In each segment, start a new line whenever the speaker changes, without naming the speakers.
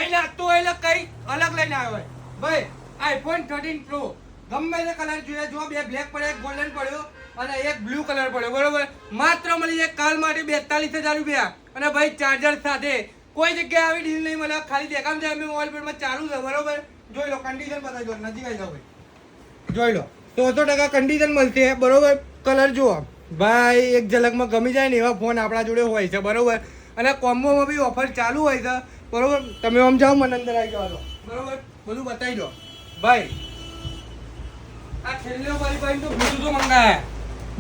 ભાઈ લાગતું હોય એટલે કઈ અલગ લઈને આવ્યો હોય ભાઈ. આઈફોન 13 પ્રો ગમે તે કલર જોઈએ, જો બે બ્લેક પડ્યો, એક ગોલ્ડન પડ્યો અને એક બ્લુ કલર પડ્યો, બરોબર. માત્ર મળી જાય કાલ માટે 42,000 રૂપિયા. અને ભાઈ ચાર્જર સાથે કોઈ જગ્યાએ આવી ડીલ નહીં મળે. ખાલી દેખામ છે એમ મોબાઈલ પેડમાં ચાલુ છે, બરોબર. જોઈ લો, કન્ડિશન બતાવી દો, નજીક આવી જાઓ ભાઈ, જોઈ લો. 100% કન્ડિશન મળશે, બરોબર. કલર જુઓ ભાઈ, એક ઝલકમાં ગમી જાય ને એવા ફોન આપણા જોડે હોય છે, બરોબર. અને કોમ્બોમાં બી ઓફર ચાલુ હોય છે, બરોબર. તમે આમ જાઓ, મને અંદર આવી જવા દો, બરોબર. બધું બતાવી દો ભાઈ. આ છેલ્લે મારી ભાઈ તો બ્લૂટૂથ મંગાયા,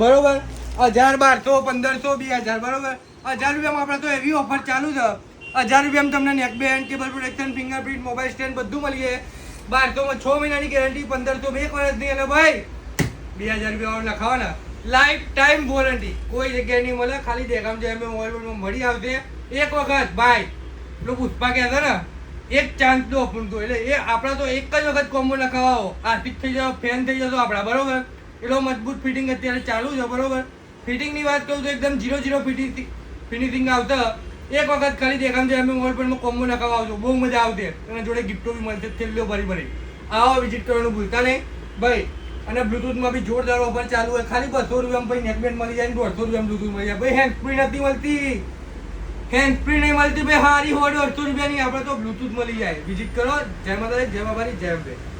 બરોબર. 1000, 1200, 1500, 2000, બરોબર. 1000 રૂપિયામાં આપણે તો એવી ઓફર ચાલુ છે. 1000 રૂપિયામાં તમને નેક band, cable protection, fingerprint, mobile stand બધું મળી જાય. 1200માં 6 મહિનાની ગેરંટી, 1500 2 વર્ષની. અને ભાઈ 2000 રૂપિયા લખાવાના, લાઈફ ટાઈમ વોરંટી. કોઈ જગ્યાએ નહીં મળે, ખાલી દેખામ છે એમ મોબાઈલમાં મળી આવશે. એક વખત ભાઈ પેલું પુષ્પા કહેતા ને, એક ચાન્સ દો આપણું તો, એટલે એ આપણા તો એક જ વખત કોમ્બો લખાવો, આર્થિક થઈ જાવ, ફેન થઈ જતો આપણા, બરોબર. એટલો મજબૂત ફિટિંગ અત્યારે ચાલુ છે, બરોબર. ફિટિંગની વાત કરું તો એકદમ 0 ફિનિશિંગ આવતા. એક વખત ખાલી દેખામ છે એમ મોબાઈલ પર કોમ્બો લખાવા આવજો, બહુ મજા આવશે. અને જોડે ગિફ્ટો બી મળશે, છેલ્લો ભરી. આવો વિઝિટ કરવાનું ભૂલતા નહીં ભાઈ. અને બ્લૂટૂથમાં બી જોરદાર ઓફર ચાલુ હોય. ખાલી 200 રૂપિયામાં ભાઈ નેકબેન્ડ મળી જાય, 150 રૂપિયામાં બ્લૂટૂથ મળી જાય ભાઈ. હેન્ડ ફ્રી નથી મળતી, હેન્ડ ફ્રી નહીં મળતી ભાઈ. હારી 150 રૂપિયાની આપણે તો બ્લૂટૂથ મળી જાય. વિઝિટ કરો. જય માતાજી, જય બાબારી, જય અંબે.